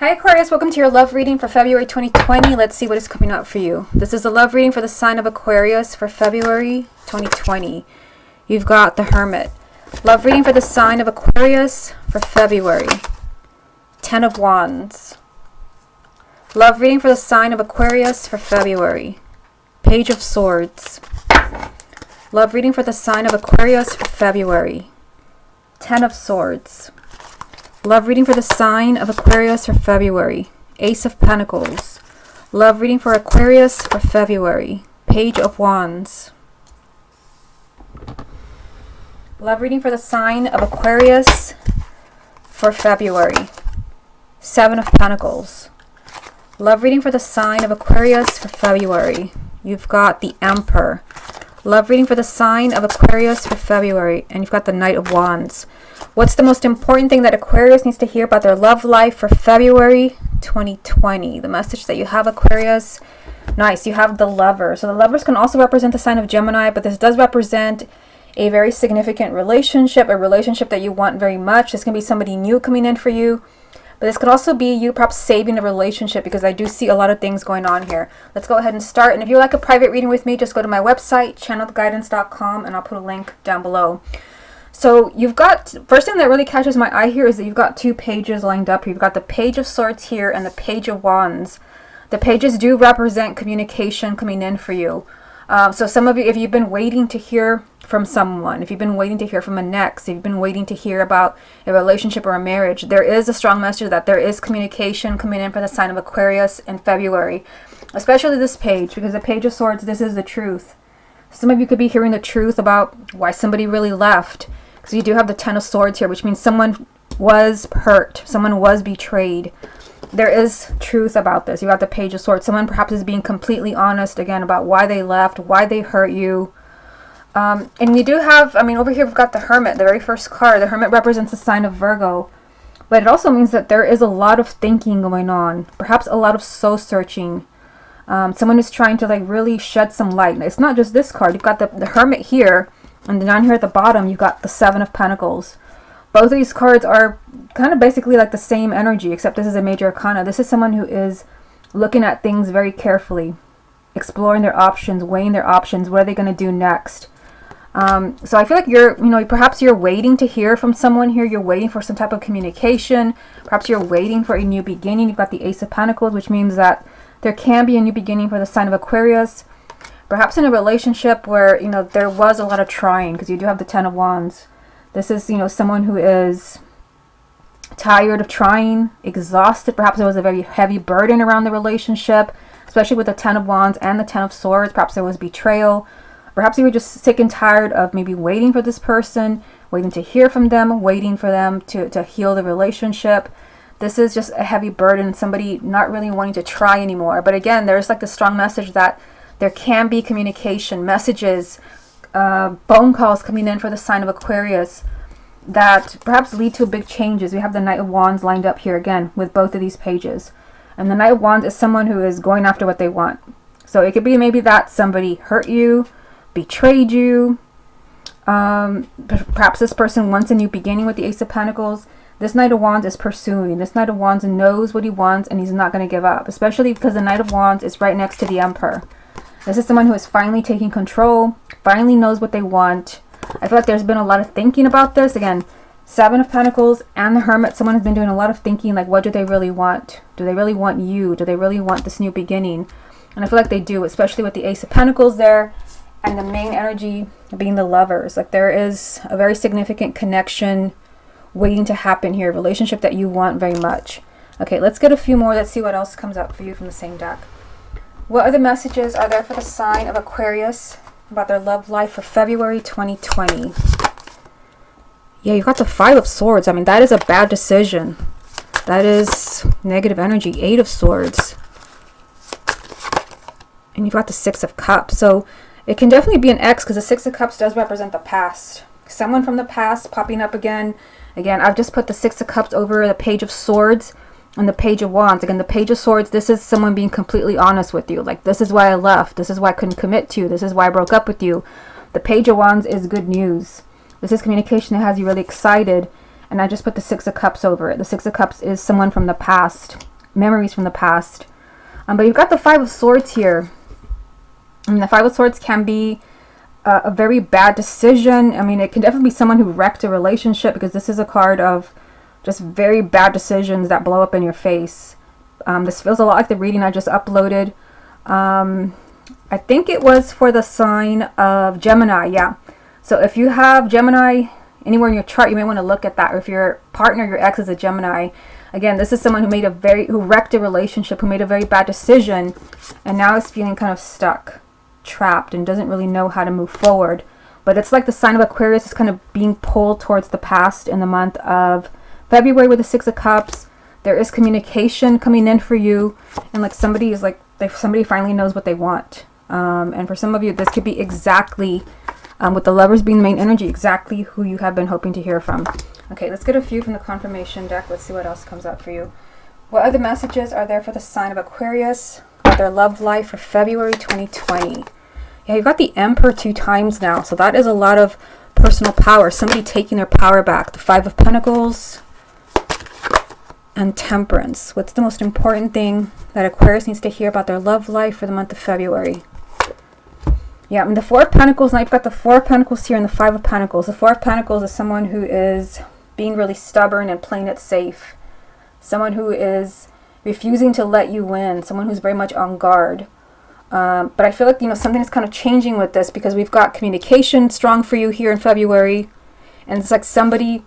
Hi Aquarius, welcome to your love reading for February 2020. Let's see what is coming up for you. This is a love reading for the sign of Aquarius for February 2020. You've got the Hermit. Love reading for the sign of Aquarius for February. 10 of Wands. Love reading for the sign of Aquarius for February. Page of Swords. Love reading for the sign of Aquarius for February. 10 of Swords. Love reading for the sign of Aquarius for February. Ace of Pentacles. Love reading for Aquarius for February. Page of Wands. Love reading for the sign of Aquarius for February. 7 of Pentacles. Love reading for the sign of Aquarius for February. You've got the Emperor. Love reading for the sign of Aquarius for February. And you've got the Knight of Wands. What's the most important thing that Aquarius needs to hear about their love life for February 2020? The message that you have, Aquarius. Nice. You have the Lover. So the Lovers can also represent the sign of Gemini, but this does represent a very significant relationship, a relationship that you want very much. This can be somebody new coming in for you. But this could also be you perhaps saving a relationship, because I do see a lot of things going on here. Let's go ahead and start. And if you like a private reading with me, just go to my website, channelguidance.com, and I'll put a link down below. So you've got, first thing that really catches my eye here is that you've got two pages lined up. You've got the Page of Swords here and the Page of Wands. The pages do represent communication coming in for you. So some of you, if you've been waiting to hear from someone, if you've been waiting to hear from an ex, if you've been waiting to hear about a relationship or a marriage, there is a strong message that there is communication coming in for the sign of Aquarius in February. Especially this page, because the Page of Swords, this is the truth. Some of you could be hearing the truth about why somebody really left. Because you do have the 10 of Swords here, which means someone was hurt. Someone was betrayed. There is truth about this. You got the Page of Swords. Someone perhaps is being completely honest again about why they left, why they hurt you. And you do have, over here we've got the Hermit, the very first card. The Hermit represents the sign of Virgo. But it also means that there is a lot of thinking going on. Perhaps a lot of soul searching. Someone is trying to really shed some light. It's not just this card. You've got the Hermit here. And then down here at the bottom, you got the 7 of Pentacles. Both of these cards are kind of basically like the same energy, except this is a major arcana. This is someone who is looking at things very carefully, exploring their options, weighing their options. What are they going to do next? So I feel like you're, perhaps you're waiting to hear from someone here. You're waiting for some type of communication. Perhaps you're waiting for a new beginning. You've got the Ace of Pentacles, which means that there can be a new beginning for the sign of Aquarius. Perhaps in a relationship where, there was a lot of trying, because you do have the 10 of Wands. This is, someone who is tired of trying, exhausted. Perhaps there was a very heavy burden around the relationship, especially with the 10 of Wands and the 10 of Swords. Perhaps there was betrayal. Perhaps you were just sick and tired of maybe waiting for this person, waiting to hear from them, waiting for them to heal the relationship. This is just a heavy burden, somebody not really wanting to try anymore. But again, there's the strong message that there can be communication, messages, phone calls coming in for the sign of Aquarius that perhaps lead to big changes. We have the Knight of Wands lined up here again with both of these pages. And the Knight of Wands is someone who is going after what they want. So it could be maybe that somebody hurt you, betrayed you. Perhaps this person wants a new beginning with the Ace of Pentacles. This Knight of Wands is pursuing. This Knight of Wands knows what he wants, and he's not going to give up. Especially because the Knight of Wands is right next to the Emperor. This is someone who is finally taking control, finally knows what they want. I feel like there's been a lot of thinking about this. Again, 7 of Pentacles and the Hermit. Someone has been doing a lot of thinking, what do they really want? Do they really want you? Do they really want this new beginning? And I feel like they do, especially with the Ace of Pentacles there. And the main energy being the Lovers. There is a very significant connection waiting to happen here. A relationship that you want very much. Okay, let's get a few more. Let's see what else comes up for you from the same deck. What other messages are there for the sign of Aquarius about their love life for February 2020? Yeah, you've got the 5 of Swords. That is a bad decision. That is negative energy. 8 of Swords. And you've got the 6 of Cups. So it can definitely be an ex, because the 6 of Cups does represent the past. Someone from the past popping up again. Again, I've just put the 6 of Cups over the Page of Swords and the Page of Wands. Again, the Page of Swords, this is someone being completely honest with you. This is why I left. This is why I couldn't commit to you. This is why I broke up with you. The Page of Wands is good news. This is communication that has you really excited. And I just put the 6 of Cups over it. The 6 of Cups is someone from the past. memories from the past. But you've got the Five of Swords here. And the Five of Swords can be a very bad decision. I mean, it can definitely be someone who wrecked a relationship, because this is a card of just very bad decisions that blow up in your face. This feels a lot like the reading I just uploaded. I think it was for the sign of Gemini, yeah. So if you have Gemini anywhere in your chart, you may want to look at that. Or if your partner, your ex, is a Gemini, again, this is someone who wrecked a relationship, who made a very bad decision, and now is feeling kind of stuck, trapped, and doesn't really know how to move forward. But it's like the sign of Aquarius is kind of being pulled towards the past in the month of February with the Six of Cups. There is communication coming in for you, and like somebody finally knows what they want. And for some of you, this could be exactly, with the Lovers being the main energy, exactly who you have been hoping to hear from. Okay, let's get a few from the confirmation deck. Let's see what else comes up for you. What other messages are there for the sign of Aquarius, about their love life for February 2020? Yeah, you've got the Emperor 2 times now, so that is a lot of personal power. Somebody taking their power back. The Five of Pentacles and Temperance. What's the most important thing that Aquarius needs to hear about their love life for the month of February? Yeah, and the Four of Pentacles. Now you've got the Four of Pentacles here and the Five of Pentacles. The Four of Pentacles is someone who is being really stubborn and playing it safe. Someone who is refusing to let you win. Someone who's very much on guard. But I feel like, something is kind of changing with this, because we've got communication strong for you here in February. And it's like somebody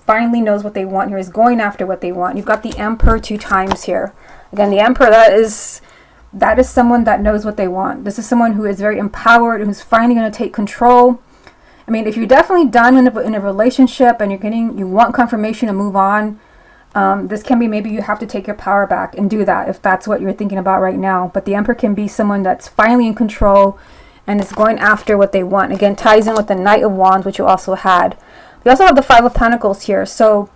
finally knows what they want here, is going after what they want. You've got the Emperor 2 times here. Again, the Emperor, that is someone that knows what they want. This is someone who is very empowered, who's finally going to take control. I mean, if you're definitely done in a relationship and you want confirmation to move on, this can be, maybe you have to take your power back and do that if that's what you're thinking about right now. But the Emperor can be someone that's finally in control and is going after what they want. Again, ties in with the Knight of Wands, which you also had. We also have the Five of Pentacles here. So,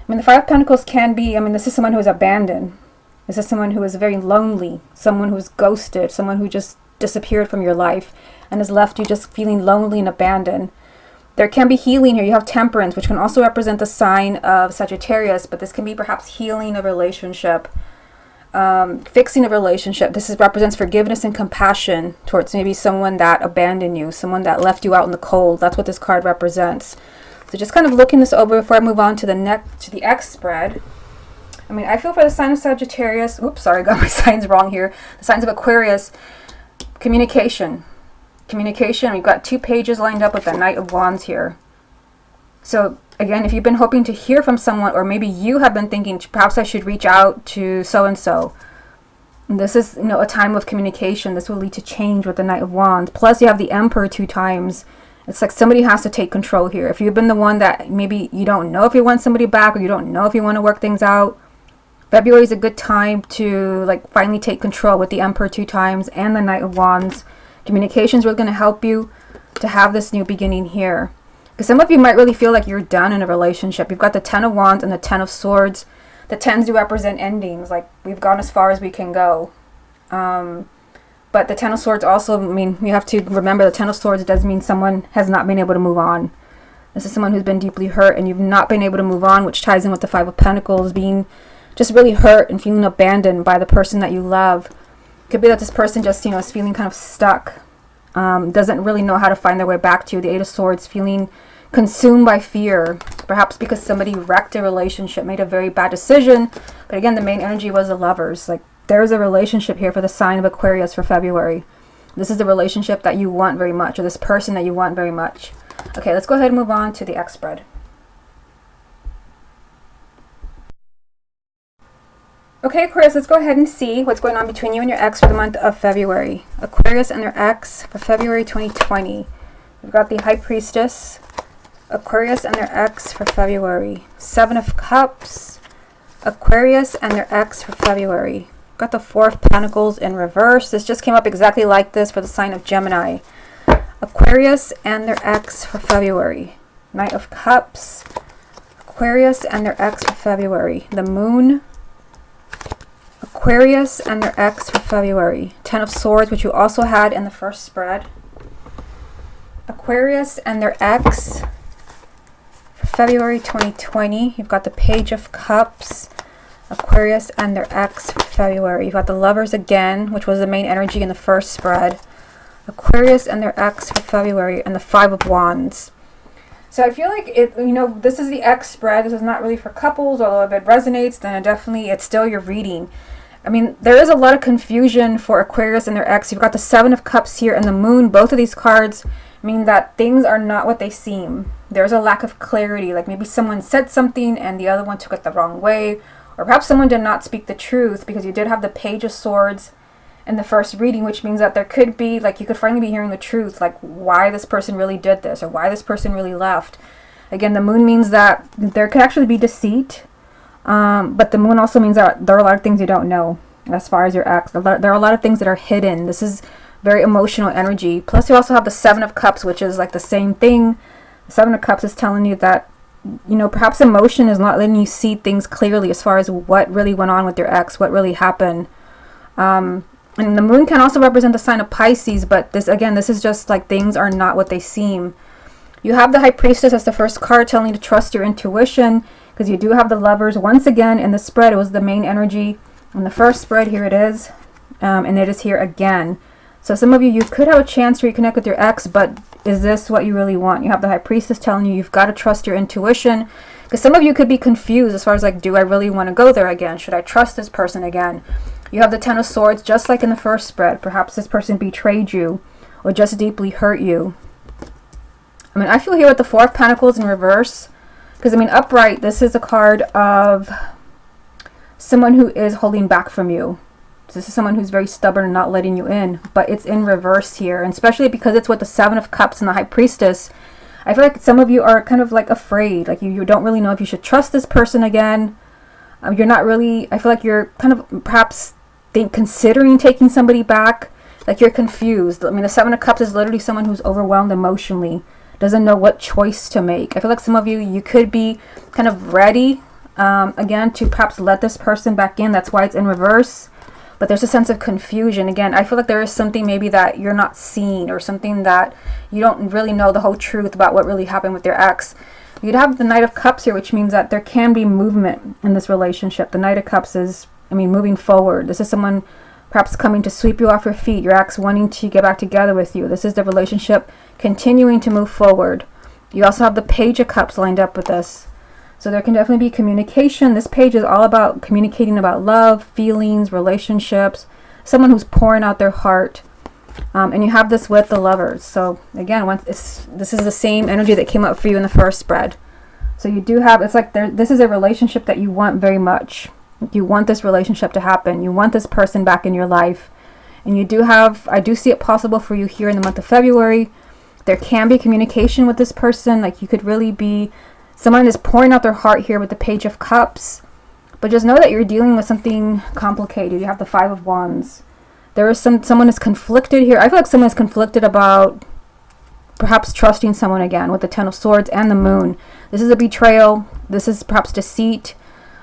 the Five of Pentacles can be, this is someone who is abandoned. This is someone who is very lonely, someone who is ghosted, someone who just disappeared from your life and has left you just feeling lonely and abandoned. There can be healing here. You have Temperance, which can also represent the sign of Sagittarius, but this can be perhaps healing a relationship, fixing a relationship. This represents forgiveness and compassion towards maybe someone that abandoned you, someone that left you out in the cold. That's what this card represents. So just kind of looking this over before I move on to the X spread. I feel for the sign of Sagittarius. Oops, sorry, I got my signs wrong here. The signs of Aquarius. Communication. We've got 2 pages lined up with the Knight of Wands here. So again, if you've been hoping to hear from someone, or maybe you have been thinking, perhaps I should reach out to so-and-so. This is, a time of communication. This will lead to change with the Knight of Wands. Plus, you have the Emperor 2 times. It's like somebody has to take control here. If you've been the one that maybe you don't know if you want somebody back, or you don't know if you want to work things out, February is a good time to finally take control with the Emperor 2 times and the Knight of Wands. Communications are going to help you to have this new beginning here. Because some of you might really feel like you're done in a relationship. You've got the Ten of Wands and the Ten of Swords. The tens do represent endings, like we've gone as far as we can go. But the Ten of Swords also, you have to remember the Ten of Swords does mean someone has not been able to move on. This is someone who's been deeply hurt and you've not been able to move on, which ties in with the Five of Pentacles, being just really hurt and feeling abandoned by the person that you love. Could be that this person just, is feeling kind of stuck, doesn't really know how to find their way back to you. The Eight of Swords, feeling consumed by fear, perhaps because somebody wrecked a relationship, made a very bad decision. But again, the main energy was the Lovers. There's a relationship here for the sign of Aquarius for February. This is the relationship that you want very much, or this person that you want very much. Okay, let's go ahead and move on to the X spread. Okay, Aquarius, let's go ahead and see what's going on between you and your ex for the month of February. Aquarius and their ex for February 2020. We've got the High Priestess. Aquarius and their ex for February. Seven of Cups. Aquarius and their ex for February. We've got the Four of Pentacles in reverse. This just came up exactly like this for the sign of Gemini. Aquarius and their ex for February. Knight of Cups. Aquarius and their ex for February. The Moon. Aquarius and their ex for February. Ten of Swords, which you also had in the first spread. Aquarius and their ex for February 2020. You've got the Page of Cups. Aquarius and their ex for February. You've got the Lovers again, which was the main energy in the first spread. Aquarius and their ex for February, and the Five of Wands. So I feel like it, you know, this is the X spread. This is not really for couples, although if it resonates, then it's still your reading. I mean, there is a lot of confusion for Aquarius and their ex. You've got the Seven of Cups here and the Moon. Both of these cards mean that things are not what they seem. There's a lack of clarity. Like maybe someone said something and the other one took it the wrong way. Or perhaps someone did not speak the truth, because you did have the Page of Swords in the first reading, which means that there could be, like, you could finally be hearing the truth, like why this person really did this or why this person really left. Again, the Moon means that there could actually be deceit, but the Moon also means that there are a lot of things you don't know as far as your ex. There are a lot of things that are hidden. This is very emotional energy. Plus you also have the Seven of Cups, which is like the same thing. The Seven of Cups is telling you that, you know, perhaps emotion is not letting you see things clearly as far as what really went on with your ex, what really happened. And the Moon can also represent the sign of Pisces, but this is just like things are not what they seem. You have the High Priestess as the first card, telling you to trust your intuition, because you do have the Lovers. Once again, in the spread, it was the main energy. In the first spread, here it is, and it is here again. So some of you could have a chance to reconnect with your ex, but is this what you really want? You have the High Priestess telling you you've got to trust your intuition, because some of you could be confused as far as like, do I really want to go there again? Should I trust this person again? You have the Ten of Swords, just like in the first spread. Perhaps this person betrayed you or just deeply hurt you. I mean, I feel here with the Four of Pentacles in reverse, because I mean, upright, this is a card of someone who is holding back from you. This is someone who's very stubborn and not letting you in, but it's in reverse here. And especially because it's with the Seven of Cups and the High Priestess, I feel like some of you are kind of like afraid. Like you don't really know if you should trust this person again. You're not really, I feel like you're kind of perhaps considering taking somebody back. Like you're confused. I mean, the Seven of Cups is literally someone who's overwhelmed emotionally, doesn't know what choice to make. I feel like some of you could be kind of ready again to perhaps let this person back in. That's why it's in reverse. But there's a sense of confusion. Again, I feel like there is something maybe that you're not seeing, or something that you don't really know the whole truth about what really happened with your ex. You'd have the Knight of Cups here, which means that there can be movement in this relationship. The Knight of Cups is, I mean, moving forward. This is someone perhaps coming to sweep you off your feet. Your ex wanting to get back together with you. This is the relationship continuing to move forward. You also have the Page of Cups lined up with this. So there can definitely be communication. This page is all about communicating about love, feelings, relationships, someone who's pouring out their heart. And you have this with the Lovers. So again, this is the same energy that came up for you in the first spread. So you do have, it's like this is a relationship that you want very much. You want this relationship to happen. You want this person back in your life. And you do have, I do see it possible for you here in the month of February. There can be communication with this person. Like you could really be, someone is pouring out their heart here with the Page of Cups. But just know that you're dealing with something complicated. You have the Five of Wands. There is someone is conflicted here. I feel like someone is conflicted about perhaps trusting someone again with the Ten of Swords and the Moon. This is a betrayal. This is perhaps deceit.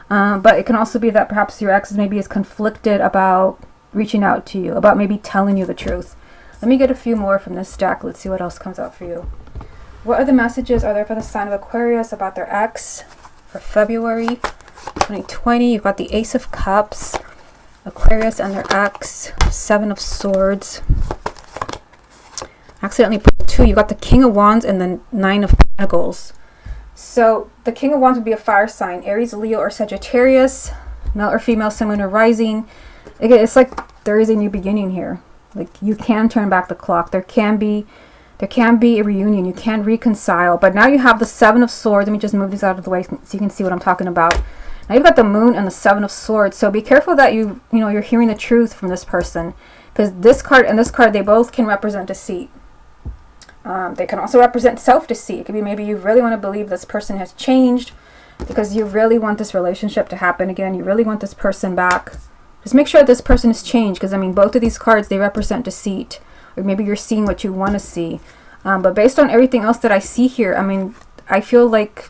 But it can also be that perhaps your ex maybe is conflicted about reaching out to you, about maybe telling you the truth. Let me get a few more from this deck. Let's see what else comes out for you. What other messages are there for the sign of Aquarius about their ex for February 2020? You've got the Ace of Cups, Aquarius and their ex, Seven of Swords. Accidentally pulled two. You've got the King of Wands and the Nine of Pentacles. So the King of Wands would be a fire sign, Aries, Leo, or Sagittarius, male or female, sun, moon, or rising. Again, it's like there is a new beginning here. Like you can turn back the clock. There can be a reunion. You can reconcile. But now you have the Seven of Swords. Let me just move these out of the way so you can see what I'm talking about. Now you've got the Moon and the Seven of Swords. So be careful that you're hearing the truth from this person, because this card and this card, they both can represent deceit. They can also represent self-deceit. It could be maybe you really want to believe this person has changed because you really want this relationship to happen again. You really want this person back. Just make sure that this person has changed, because I mean, both of these cards, they represent deceit. Or maybe you're seeing what you want to see. But based on everything else that I see here, I mean, I feel like,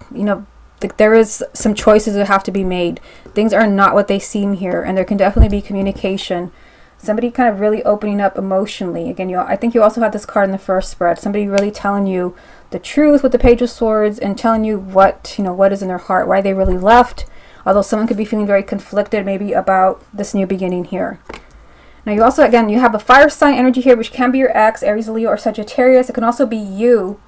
there is some choices that have to be made. Things are not what they seem here, and there can definitely be communication. Somebody kind of really opening up emotionally. Again, I think you also had this card in the first spread. Somebody really telling you the truth with the Page of Swords and telling you what is in their heart, why they really left, Although someone could be feeling very conflicted maybe about this new beginning here. Now you also, again, you have a fire sign energy here, which can be your ex, Aries, Leo, or Sagittarius. It can also be you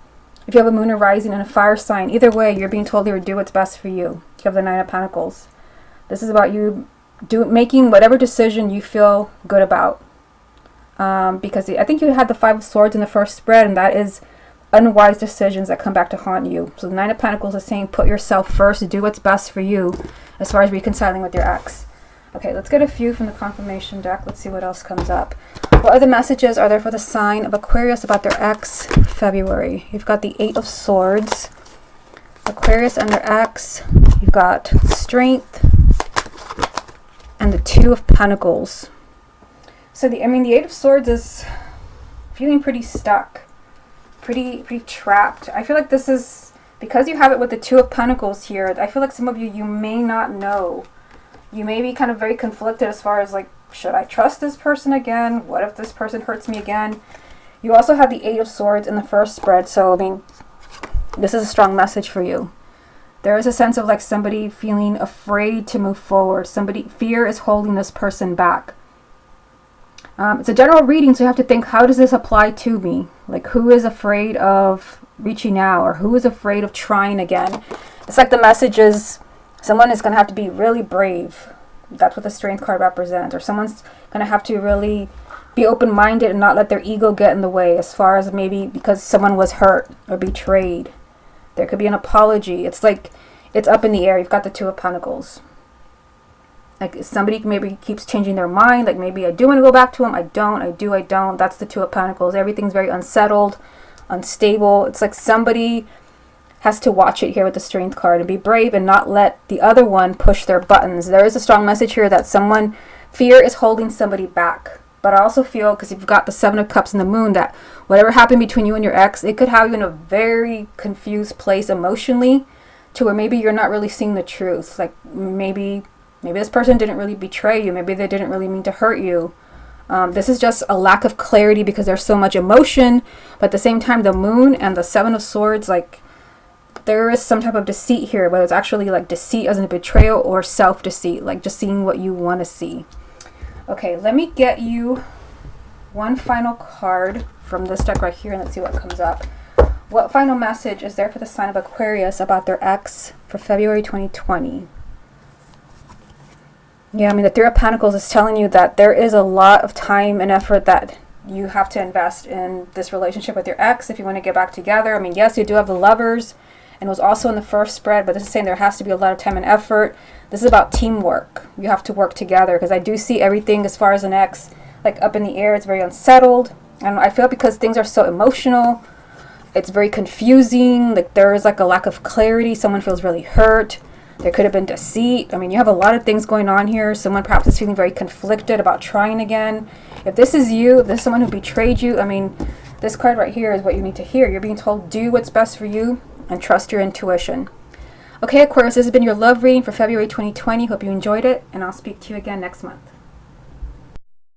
if you have a moon or rising in a fire sign. Either way, you're being told to do what's best for you. You have the Nine of Pentacles. This is about you making whatever decision you feel good about. Because I think you had the Five of Swords in the first spread, and that is unwise decisions that come back to haunt you. So the Nine of Pentacles is saying put yourself first, do what's best for you as far as reconciling with your ex. Okay, let's get a few from the confirmation deck. Let's see what else comes up. What other messages are there for the sign of Aquarius about their ex February? You've got the Eight of Swords, Aquarius and their ex. You've got Strength and the Two of Pentacles. So the Eight of Swords is feeling pretty stuck, pretty trapped. I feel like this is because you have it with the Two of Pentacles here. I feel like some of you may not know. You may be kind of very conflicted as far as like, should I trust this person again? What if this person hurts me again? You also have the Eight of Swords in the first spread. So, I mean, this is a strong message for you. There is a sense of like somebody feeling afraid to move forward. Fear is holding this person back. It's a general reading, so you have to think, how does this apply to me? Like, who is afraid of reaching out, or who is afraid of trying again? It's like the message is, someone is going to have to be really brave. That's what the Strength card represents. Or someone's going to have to really be open-minded and not let their ego get in the way, as far as maybe because someone was hurt or betrayed. There could be an apology. It's like it's up in the air. You've got the Two of Pentacles. Like somebody maybe keeps changing their mind. Like maybe I do want to go back to him. I don't. I do. I don't. That's the Two of Pentacles. Everything's very unsettled, unstable. It's like somebody has to watch it here with the Strength card and be brave and not let the other one push their buttons. There is a strong message here that fear is holding somebody back. But I also feel, because you've got the Seven of Cups and the Moon, that whatever happened between you and your ex, it could have you in a very confused place emotionally, to where maybe you're not really seeing the truth. Like maybe this person didn't really betray you. Maybe they didn't really mean to hurt you. This is just a lack of clarity because there's so much emotion. But at the same time, the Moon and the Seven of Swords, like, there is some type of deceit here, whether it's actually like deceit as in a betrayal or self-deceit, like just seeing what you want to see. Okay, let me get you one final card from this deck right here, and let's see what comes up. What final message is there for the sign of Aquarius about their ex for February 2020? Yeah, I mean, the Three of Pentacles is telling you that there is a lot of time and effort that you have to invest in this relationship with your ex if you want to get back together. I mean, yes, you do have the Lovers, and it was also in the first spread, but this is saying there has to be a lot of time and effort. This is about teamwork. You have to work together, because I do see everything as far as an ex, like up in the air. It's very unsettled. And I feel because things are so emotional, it's very confusing. Like there is like a lack of clarity. Someone feels really hurt. There could have been deceit. I mean, you have a lot of things going on here. Someone perhaps is feeling very conflicted about trying again. If this is you, if this is someone who betrayed you, I mean, this card right here is what you need to hear. You're being told, do what's best for you and trust your intuition. Okay, Aquarius, this has been your love reading for February 2020. Hope you enjoyed it, and I'll speak to you again next month.